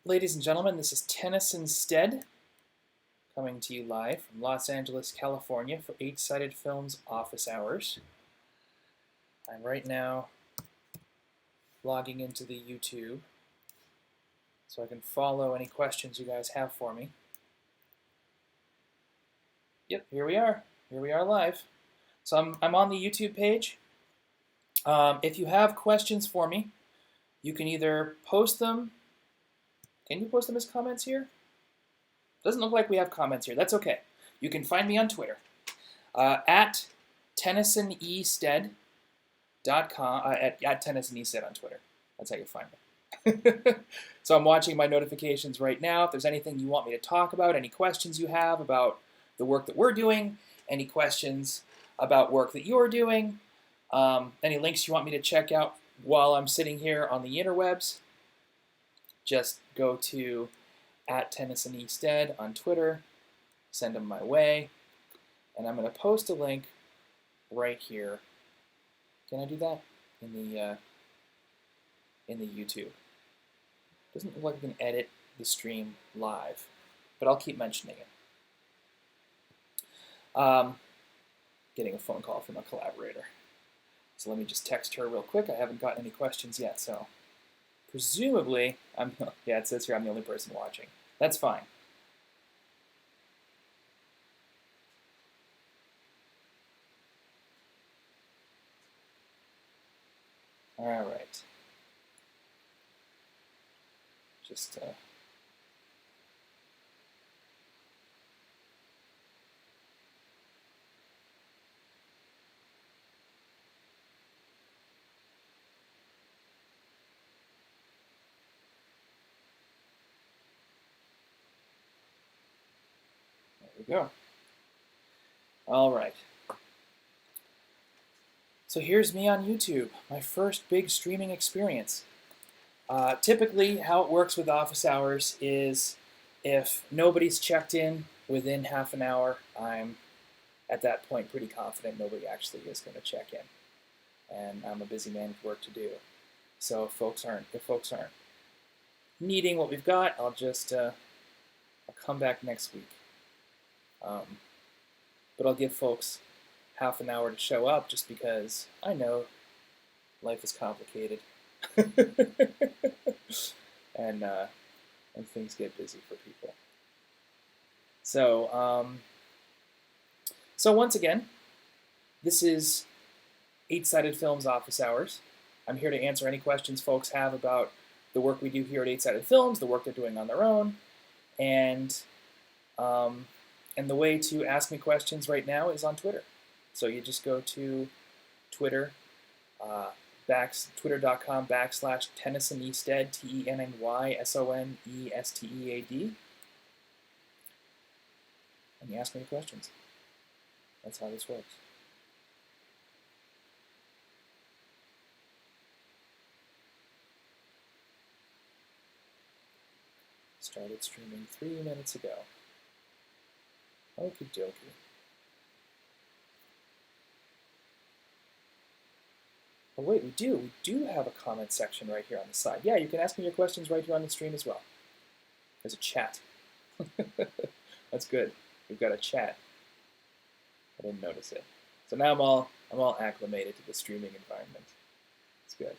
Ladies and gentlemen, this is Tennyson Stead coming to you live from Los Angeles, California for Eight Sided Films office hours. I'm right now logging into the YouTube so I can follow any questions you guys have for me. Yep, here we are. Here we are live. So I'm on the YouTube page. If you have questions for me, you can either post them. Can you post them as comments here? Doesn't look like we have comments here. That's okay. You can find me on Twitter at Tennyson E Stead.com, at Tennyson E Stead on Twitter. That's how you find me. So I'm watching my notifications right now. If there's anything you want me to talk about, any questions you have about the work that we're doing, any questions about work that you're doing, any links you want me to check out while I'm sitting here on the interwebs, just go to at Tennyson E Stead on Twitter, send them my way, and I'm going to post a link right here. Can I do that in the YouTube? Doesn't look like I can edit the stream live, but I'll keep mentioning it. Getting a phone call from a collaborator. So let me just text her real quick. I haven't gotten any questions yet, so presumably yeah, it says here I'm the only person watching. That's fine. All right. Just there we go. All right. So here's me on YouTube, my first big streaming experience. Typically, how it works with office hours is if nobody's checked in within half an hour, I'm at that point pretty confident nobody actually is going to check in, and I'm a busy man with work to do. So if folks aren't needing what we've got, I'll just I'll come back next week. But I'll give folks half an hour to show up just because I know life is complicated. and things get busy for people. So once again, this is Eight Sided Films office hours. I'm here to answer any questions folks have about the work we do here at Eight Sided Films, the work they're doing on their own, and the way to ask me questions right now is on Twitter. So you just go to Twitter. Twitter.com/Tennyson E Stead, TENNYSONESTEAD, and you ask me questions. That's how this works. Started streaming 3 minutes ago. Okie dokie. Oh wait, we do have a comment section right here on the side. Yeah, you can ask me your questions right here on the stream as well. There's a chat. That's good. We've got a chat. I didn't notice it. So now I'm all acclimated to the streaming environment. It's good.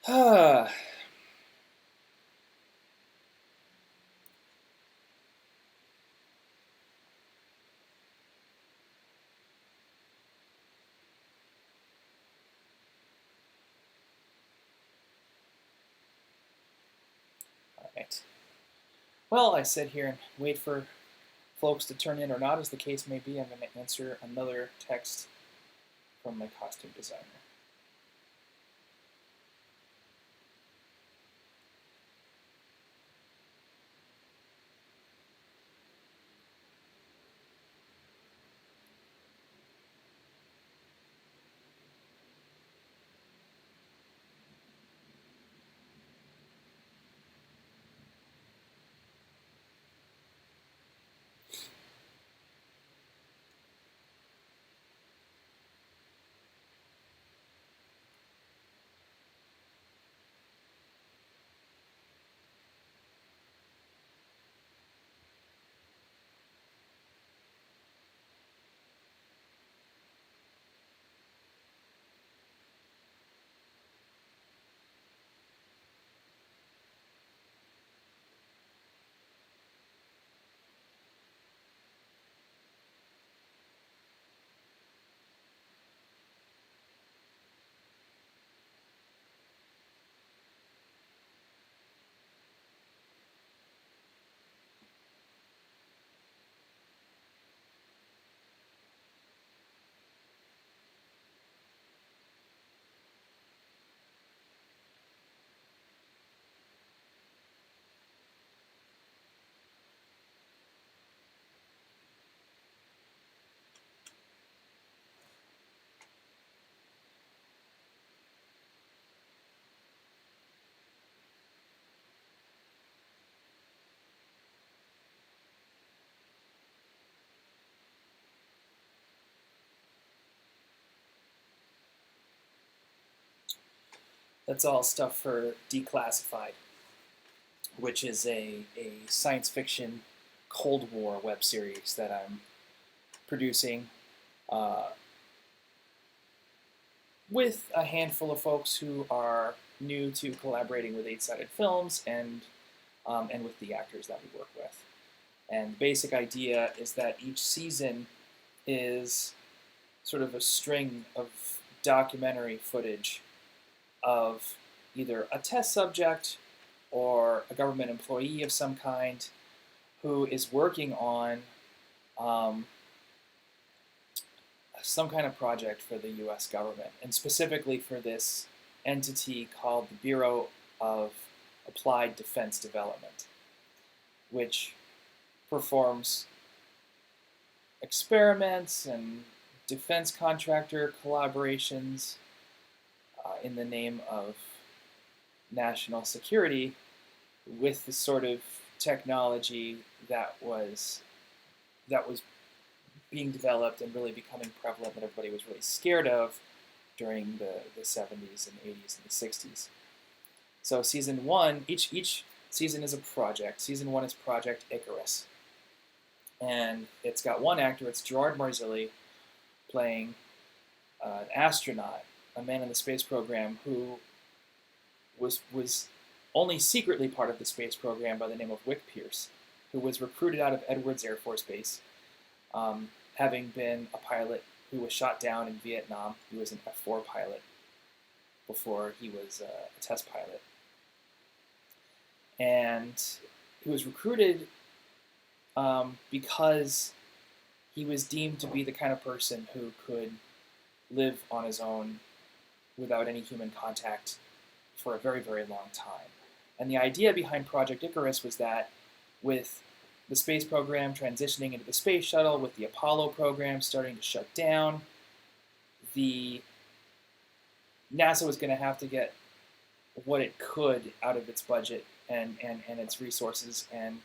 Ah. Right. Well, I sit here and wait for folks to turn in or not, as the case may be. I'm going to answer another text from my costume designer. That's all stuff for Declassified, which is a science fiction Cold War web series that I'm producing with a handful of folks who are new to collaborating with Eight-Sided Films and with the actors that we work with. And the basic idea is that each season is sort of a string of documentary footage of either a test subject or a government employee of some kind who is working on some kind of project for the U.S. government, and specifically for this entity called the Bureau of Applied Defense Development, which performs experiments and defense contractor collaborations in the name of national security with the sort of technology that was being developed and really becoming prevalent that everybody was really scared of during the 70s and 80s and the 60s. So season one, each season is a project. Season one is Project Icarus. And it's got one actor, it's Gerard Marzilli, playing an astronaut, a man in the space program who was only secretly part of the space program by the name of Wick Pierce, who was recruited out of Edwards Air Force Base, having been a pilot who was shot down in Vietnam. He was an F-4 pilot before he was a test pilot. And he was recruited because he was deemed to be the kind of person who could live on his own without any human contact for a very, very long time. And the idea behind Project Icarus was that with the space program transitioning into the space shuttle, with the Apollo program starting to shut down, NASA was going to have to get what it could out of its budget and its resources and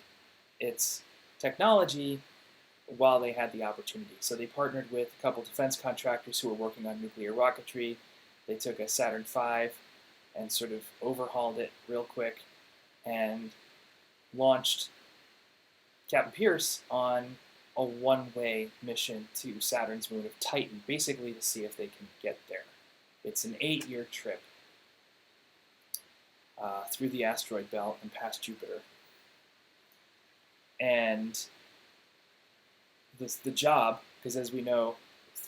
its technology while they had the opportunity. So they partnered with a couple defense contractors who were working on nuclear rocketry. They took a Saturn V and sort of overhauled it real quick and launched Captain Pierce on a one-way mission to Saturn's moon of Titan, basically to see if they can get there. It's an 8-year trip through the asteroid belt and past Jupiter. And the job, because as we know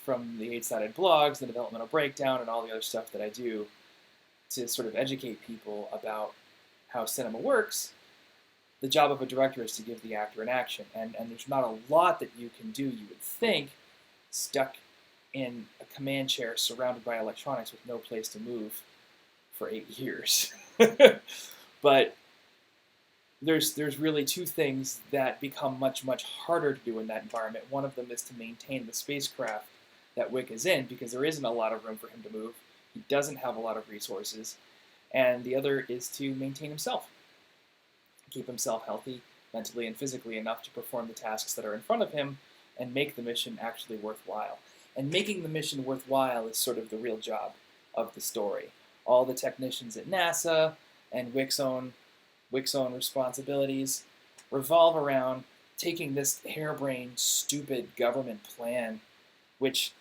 from the Eight-Sided blogs, the developmental breakdown, and all the other stuff that I do to sort of educate people about how cinema works, the job of a director is to give the actor an action. And there's not a lot that you can do, you would think, stuck in a command chair surrounded by electronics with no place to move for 8 years. But there's really two things that become much, much harder to do in that environment. One of them is to maintain the spacecraft that Wick is in, because there isn't a lot of room for him to move. He doesn't have a lot of resources. And the other is to maintain himself. Keep himself healthy, mentally and physically enough to perform the tasks that are in front of him and make the mission actually worthwhile. And making the mission worthwhile is sort of the real job of the story. All the technicians at NASA and Wick's own responsibilities revolve around taking this harebrained, stupid government plan, which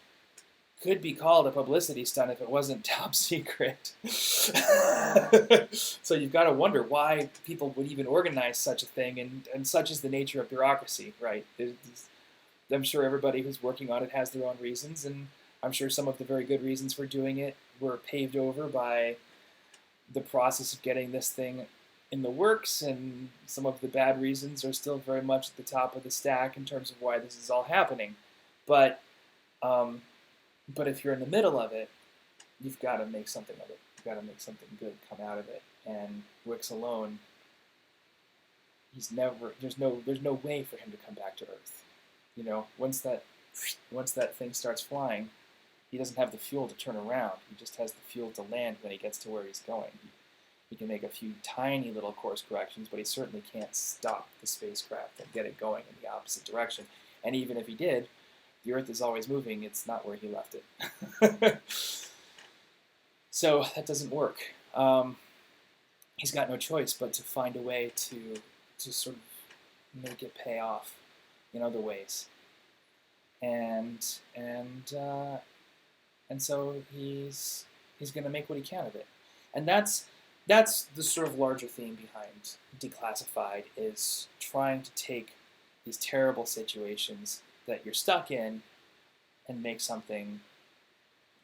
could be called a publicity stunt if it wasn't top secret. So you've got to wonder why people would even organize such a thing, and such is the nature of bureaucracy, right? I'm sure everybody who's working on it has their own reasons, and I'm sure some of the very good reasons for doing it were paved over by the process of getting this thing in the works, and some of the bad reasons are still very much at the top of the stack in terms of why this is all happening. But if you're in the middle of it, you've got to make something of it. You've got to make something good come out of it. And Wick's alone, there's no way for him to come back to Earth. You know, once that thing starts flying, he doesn't have the fuel to turn around. He just has the fuel to land when he gets to where he's going. He can make a few tiny little course corrections, but he certainly can't stop the spacecraft and get it going in the opposite direction. And even if he did, the Earth is always moving. It's not where he left it. So that doesn't work. um, he's got no choice but to find a way to sort of make it pay off in other ways, and so he's going to make what he can of it, and that's the sort of larger theme behind Declassified, is trying to take these terrible situations that you're stuck in and make something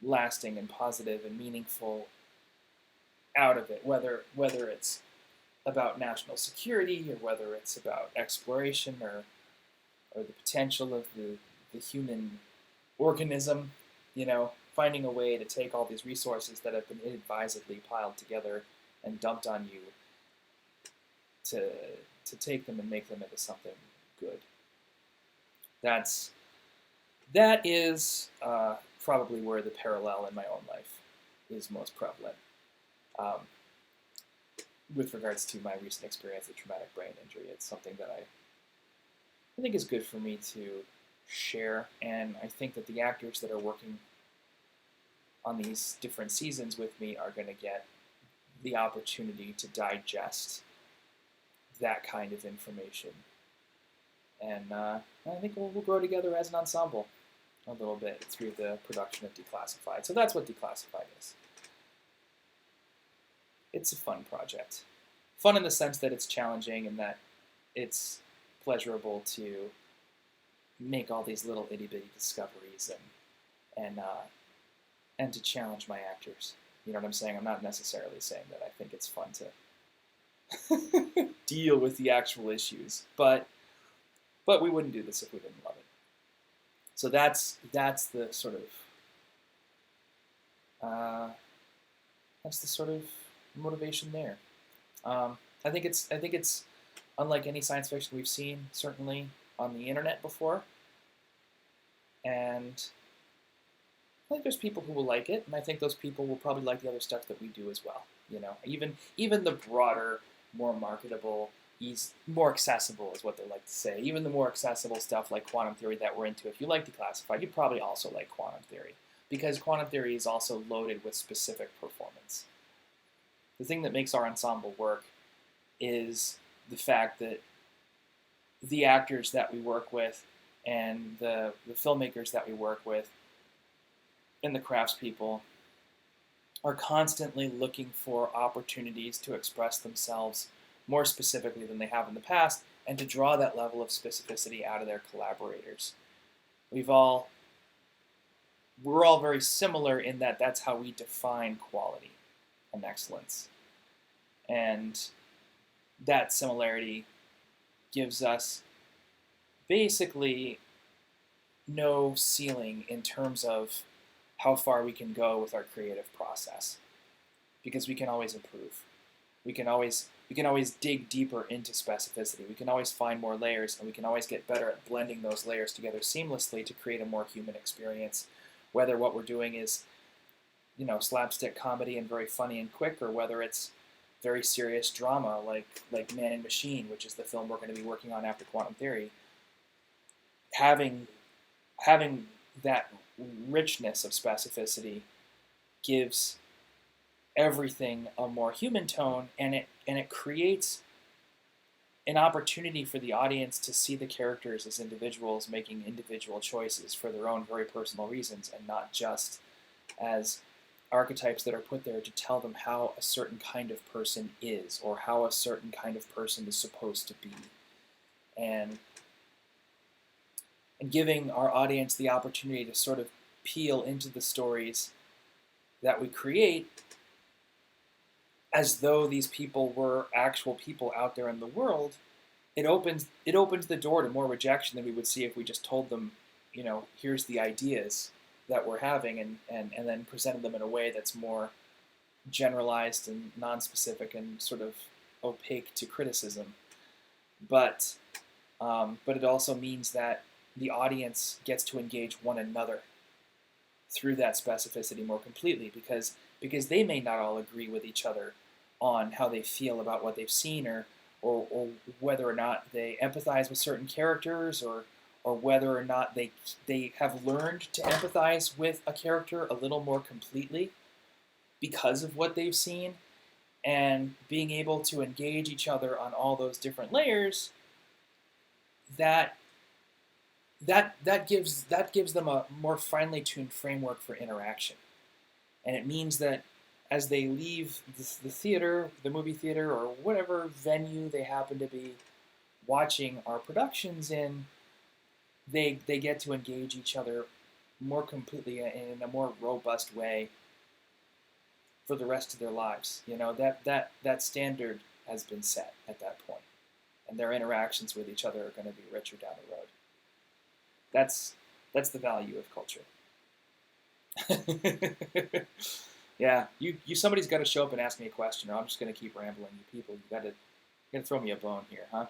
lasting and positive and meaningful out of it, whether it's about national security or whether it's about exploration or the potential of the human organism, finding a way to take all these resources that have been inadvisedly piled together and dumped on you to take them and make them into something good. That is probably where the parallel in my own life is most prevalent, with regards to my recent experience with traumatic brain injury. It's something that I think is good for me to share, and I think that the actors that are working on these different seasons with me are going to get the opportunity to digest that kind of information. And I think we'll grow together as an ensemble a little bit through the production of Declassified. So that's what Declassified is. It's a fun project. Fun in the sense that it's challenging and that it's pleasurable to make all these little itty-bitty discoveries and to challenge my actors. You know what I'm saying? I'm not necessarily saying that I think it's fun to deal with the actual issues, but we wouldn't do this if we didn't love it. So that's the sort of motivation there. I think it's unlike any science fiction we've seen, certainly on the internet before, and I think there's people who will like it, and I think those people will probably like the other stuff that we do as well. Even the broader, more marketable, more accessible is what they like to say. Even the more accessible stuff like quantum theory that we're into, if you like Declassified, you probably also like quantum theory, because quantum theory is also loaded with specific performance. The thing that makes our ensemble work is the fact that the actors that we work with and the filmmakers that we work with and the craftspeople are constantly looking for opportunities to express themselves more specifically than they have in the past, and to draw that level of specificity out of their collaborators. We're all very similar in that that's how we define quality and excellence. And that similarity gives us basically no ceiling in terms of how far we can go with our creative process, because we can always improve. We can always dig deeper into specificity. We can always find more layers, and we can always get better at blending those layers together seamlessly to create a more human experience, whether what we're doing is, slapstick comedy and very funny and quick, or whether it's very serious drama like Man and Machine, which is the film we're going to be working on after Quantum Theory. Having that richness of specificity gives everything a more human tone, and it creates an opportunity for the audience to see the characters as individuals making individual choices for their own very personal reasons, and not just as archetypes that are put there to tell them how a certain kind of person is, or how a certain kind of person is supposed to be. And giving our audience the opportunity to sort of peel into the stories that we create as though these people were actual people out there in the world, it opens the door to more rejection than we would see if we just told them, here's the ideas that we're having, and then presented them in a way that's more generalized and non-specific and sort of opaque to criticism. But it also means that the audience gets to engage one another through that specificity more completely, because they may not all agree with each other on how they feel about what they've seen, or whether or not they empathize with certain characters, or whether or not they have learned to empathize with a character a little more completely because of what they've seen. and being able to engage each other on all those different layers, that gives them a more finely tuned framework for interaction. And it means that as they leave the theater, the movie theater, or whatever venue they happen to be watching our productions in, they get to engage each other more completely in a more robust way for the rest of their lives. You know, that standard has been set at that point, and their interactions with each other are going to be richer down the road. That's the value of culture. Yeah, somebody's got to show up and ask me a question, or I'm just going to keep rambling. You people, you got to throw me a bone here, huh?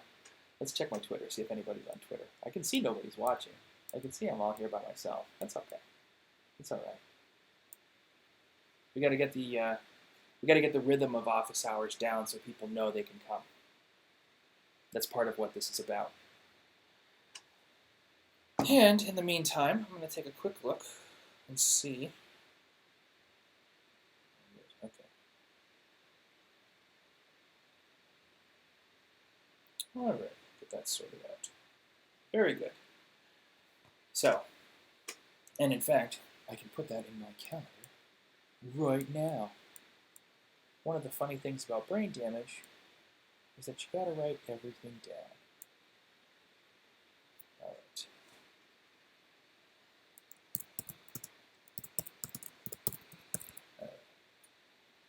Let's check my Twitter, see if anybody's on Twitter. I can see nobody's watching. I can see I'm all here by myself. That's okay. It's all right. We got to get the rhythm of office hours down so people know they can come. That's part of what this is about. And in the meantime, I'm going to take a quick look and see. Okay. All right, get that sorted out. Very good. So, and in fact, I can put that in my calendar right now. One of the funny things about brain damage is that you gotta write everything down. All right.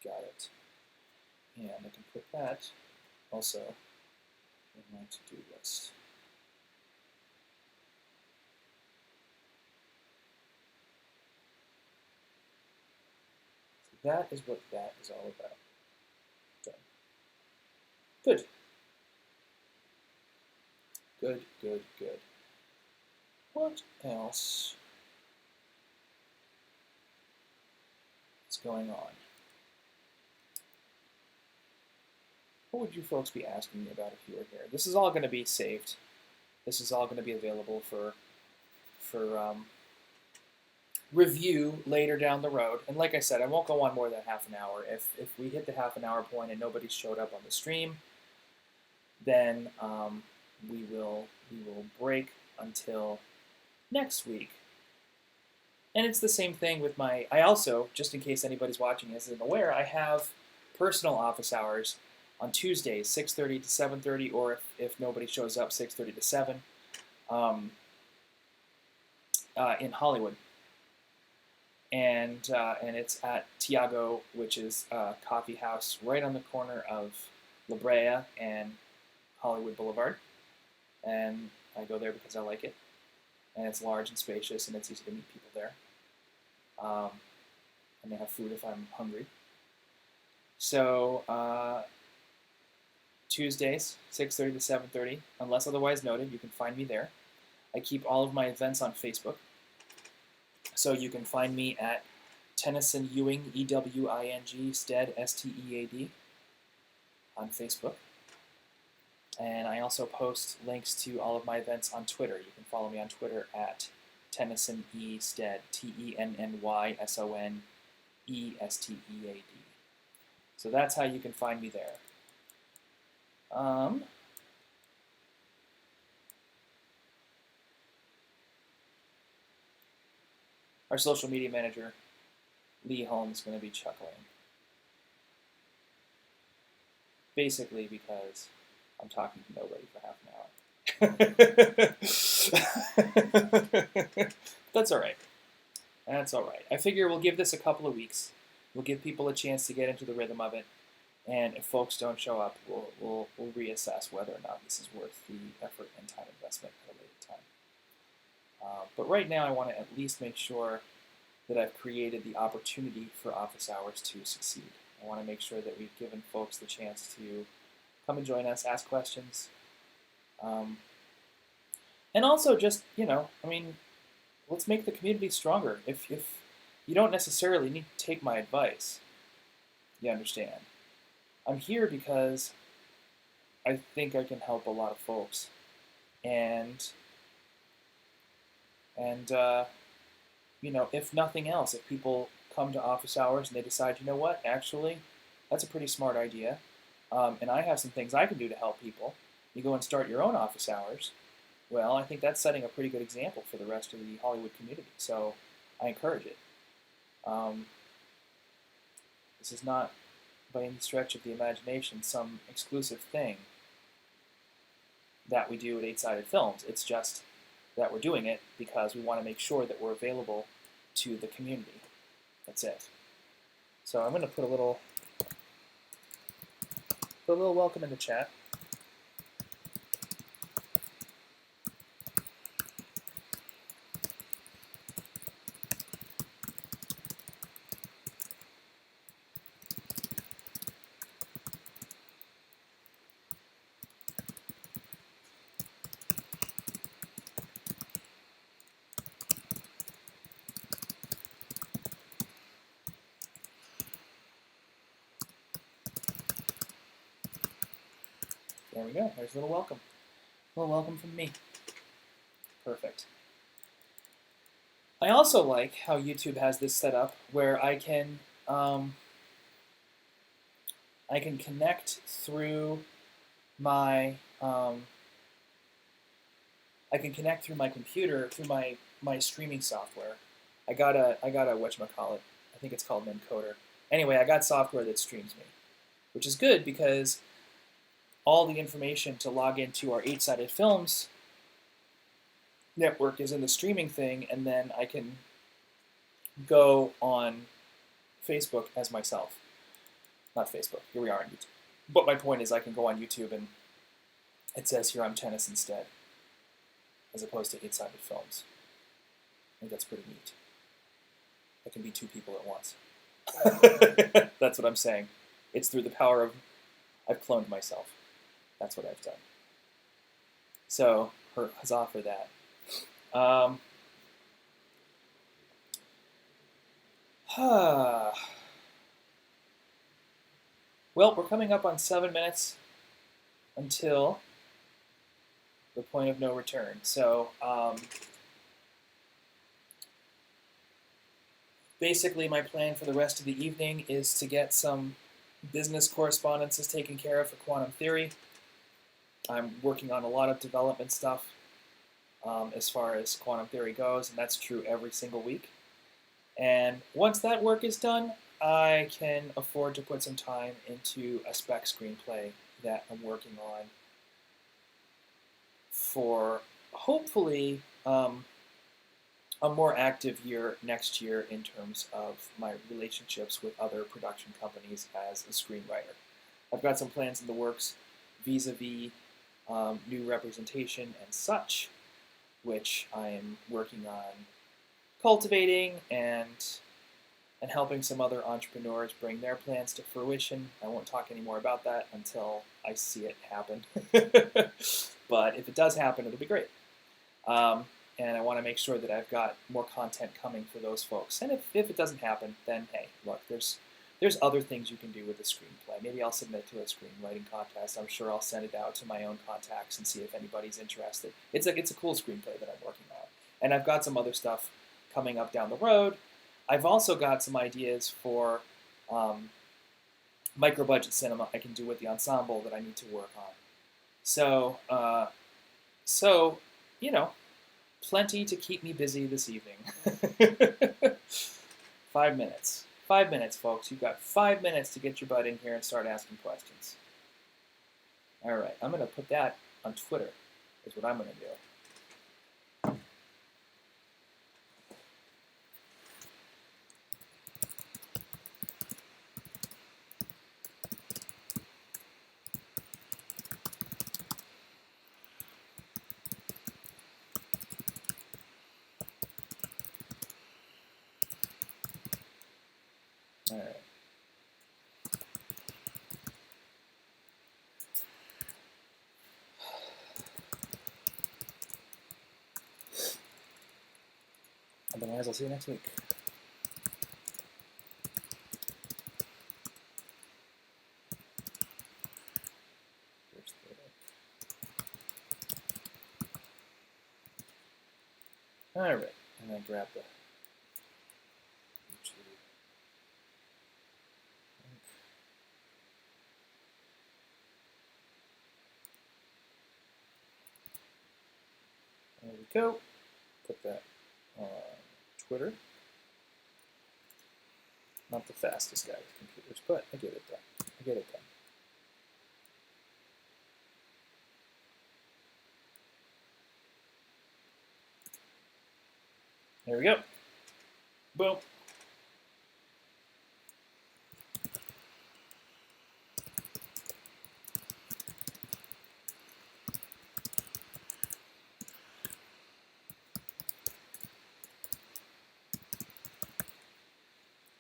Got it. And I can put that also in my to-do list. So that is what that is all about. Done. Good. Good, good, good. What else is going on? What would you folks be asking me about if you were here? This is all going to be saved. This is all going to be available for review later down the road. And like I said, I won't go on more than half an hour. If we hit the half an hour point and nobody showed up on the stream, then we will break until next week. And it's the same thing with my. I also, just in case anybody's watching isn't aware, I have personal office hours on Tuesdays, 6:30 to 7:30, or if nobody shows up, 6:30 to 7, in Hollywood. And it's at Tiago, which is a coffee house right on the corner of La Brea and Hollywood Boulevard. And I go there because I like it. And it's large and spacious, and it's easy to meet people there. And they have food if I'm hungry. So Tuesdays, 6:30 to 7:30, unless otherwise noted, you can find me there. I keep all of my events on Facebook. So you can find me at Tennyson Ewing, E-W-I-N-G, Stead, S-T-E-A-D, on Facebook. And I also post links to all of my events on Twitter. You can follow me on Twitter at Tennyson E Stead, T-E-N-N-Y-S-O-N-E-S-T-E-A-D. So that's how you can find me there. Our social media manager, Lee Holmes, is going to be chuckling. Basically because I'm talking to nobody for half an hour. That's all right. That's all right. I figure we'll give this a couple of weeks. We'll give people a chance to get into the rhythm of it. And if folks don't show up, we'll reassess whether or not this is worth the effort and time investment at a later time. But right now, I want to at least make sure that I've created the opportunity for office hours to succeed. I want to make sure that we've given folks the chance to come and join us, ask questions, and also just, let's make the community stronger. If you don't necessarily need to take my advice, you understand. I'm here because I think I can help a lot of folks, and if nothing else, if people come to office hours and they decide, you know what, actually, That's a pretty smart idea. And I have some things I can do to help people. You go and start your own office hours. Well, I think that's setting a pretty good example for the rest of the Hollywood community. So I encourage it. This is not, by any stretch of the imagination, some exclusive thing that we do at 8-Sided Films. It's just that we're doing it because we want to make sure that we're available to the community. That's it. So I'm going to put a little welcome in the chat. There we go. There's a little welcome. A little welcome from me. Perfect. I also like how YouTube has this set up where I can connect through my computer through my streaming software. I got a whatchamacallit. I think it's called an encoder. Anyway, I got software that streams me, which is good because all the information to log into our 8-Sided Films network is in the streaming thing, and then I can go on Facebook as myself. Not Facebook. Here we are on YouTube. But my point is I can go on YouTube and it says here I'm Tennyson Stead as opposed to 8-Sided Films. I think that's pretty neat. I can be two people at once. That's what I'm saying. It's through the power of I've cloned myself. That's what I've done. So, huzzah for that. Well, we're coming up on 7 minutes until the point of no return. So, basically my plan for the rest of the evening is to get some business correspondences taken care of for quantum theory. I'm working on a lot of development stuff as far as quantum theory goes, and that's true every single week. And once that work is done, I can afford to put some time into a spec screenplay that I'm working on for hopefully a more active year next year in terms of my relationships with other production companies as a screenwriter. I've got some plans in the works vis-a-vis new representation and such, which I am working on cultivating and helping some other entrepreneurs bring their plans to fruition. I won't talk any more about that until I see it happen. But if it does happen, it'll be great. And I want to make sure that I've got more content coming for those folks. And if it doesn't happen, then hey, look, there's other things you can do with the screenplay. Maybe I'll submit to a screenwriting contest. I'm sure I'll send it out to my own contacts and see if anybody's interested. It's a cool screenplay that I'm working on. And I've got some other stuff coming up down the road. I've also got some ideas for micro-budget cinema I can do with the ensemble that I need to work on. So, you know, plenty to keep me busy this evening. 5 minutes. 5 minutes, folks. You've got 5 minutes to get your butt in here and start asking questions. All right, I'm going to put that on Twitter, is what I'm going to do. All right. Otherwise, I'll see you next week. All right, and then grab the YouTube. go. Put that on Twitter. Not the fastest guy with computers, but I get it done. I get it done. There we go. Boom.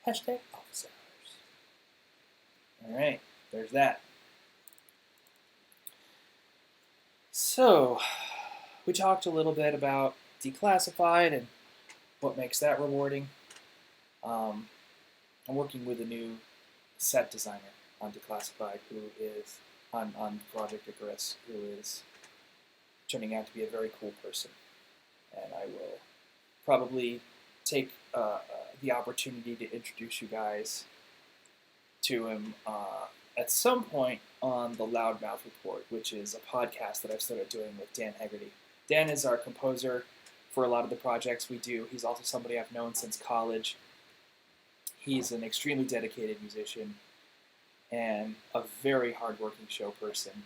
Hashtag office hours. All right, there's that. So, we talked a little bit about declassified and what makes that rewarding. I'm working with a new set designer on declassified who is on Project Icarus, who is turning out to be a very cool person, and I will probably take the opportunity to introduce you guys to him at some point on the Loudmouth Report, which is a podcast that I've started doing with Dan Hegarty. Dan is our composer for a lot of the projects we do. He's also somebody I've known since college. He's an extremely dedicated musician and a very hardworking show person.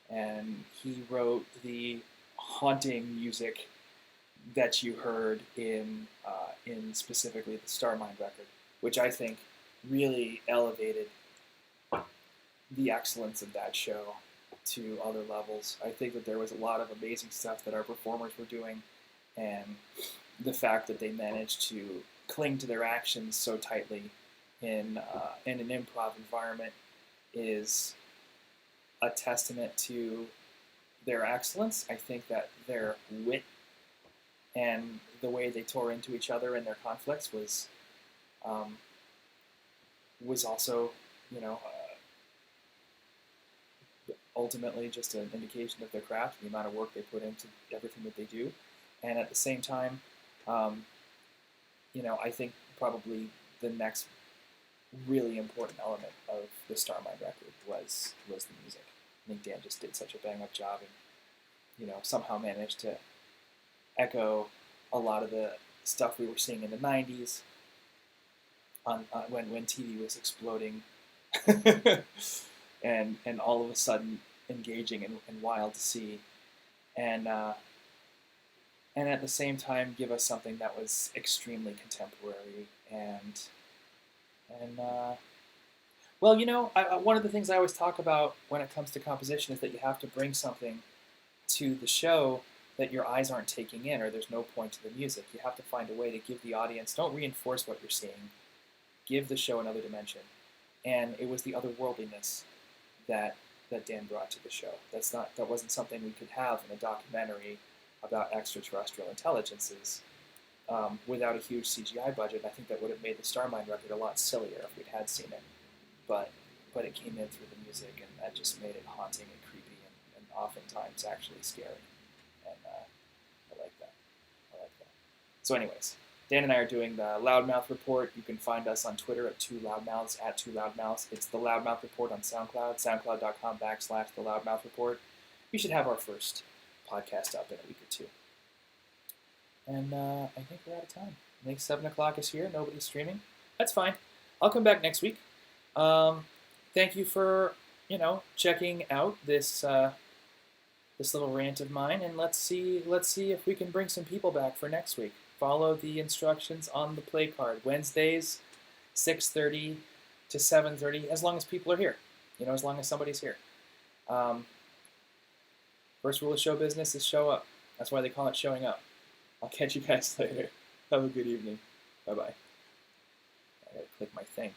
And he wrote the haunting music that you heard in specifically the Starmind record, which I think really elevated the excellence of that show to other levels. I think that there was a lot of amazing stuff that our performers were doing, and the fact that they managed to cling to their actions so tightly in an improv environment is a testament to their excellence. I think that their wit and the way they tore into each other and their conflicts was also, ultimately just an indication of their craft, the amount of work they put into everything that they do. And at the same time, I think probably the next really important element of the Starmind record was the music. I think Dan just did such a bang-up job and, somehow managed to echo a lot of the stuff we were seeing in the 90s when TV was exploding and all of a sudden engaging and wild to see. And at the same time give us something that was extremely contemporary and one of the things I always talk about when it comes to composition is that you have to bring something to the show that your eyes aren't taking in, or there's no point to the music. You have to find a way to give the audience, don't reinforce what you're seeing, give the show another dimension. And it was the otherworldliness that Dan brought to the show. That wasn't something we could have in a documentary about extraterrestrial intelligences without a huge CGI budget. I think that would have made the Starmind record a lot sillier if we'd had seen it. But it came in through the music, and that just made it haunting and creepy and oftentimes actually scary. And I like that. So anyways, Dan and I are doing the Loudmouth Report. You can find us on Twitter at 2loudmouths, at 2loudmouths. It's the Loudmouth Report on SoundCloud, soundcloud.com/the Loudmouth Report. We should have our first podcast up in a week or two. And I think we're out of time. I think 7 o'clock is here. Nobody's streaming. That's fine. I'll come back next week. Thank you for, checking out this this little rant of mine, and let's see if we can bring some people back for next week. Follow the instructions on the play card. Wednesdays, 6:30 to 7:30, as long as people are here. As long as somebody's here. First rule of show business is show up. That's why they call it showing up. I'll catch you guys later. Have a good evening. Bye-bye. I gotta click my thing.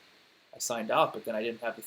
I signed off, but then I didn't have the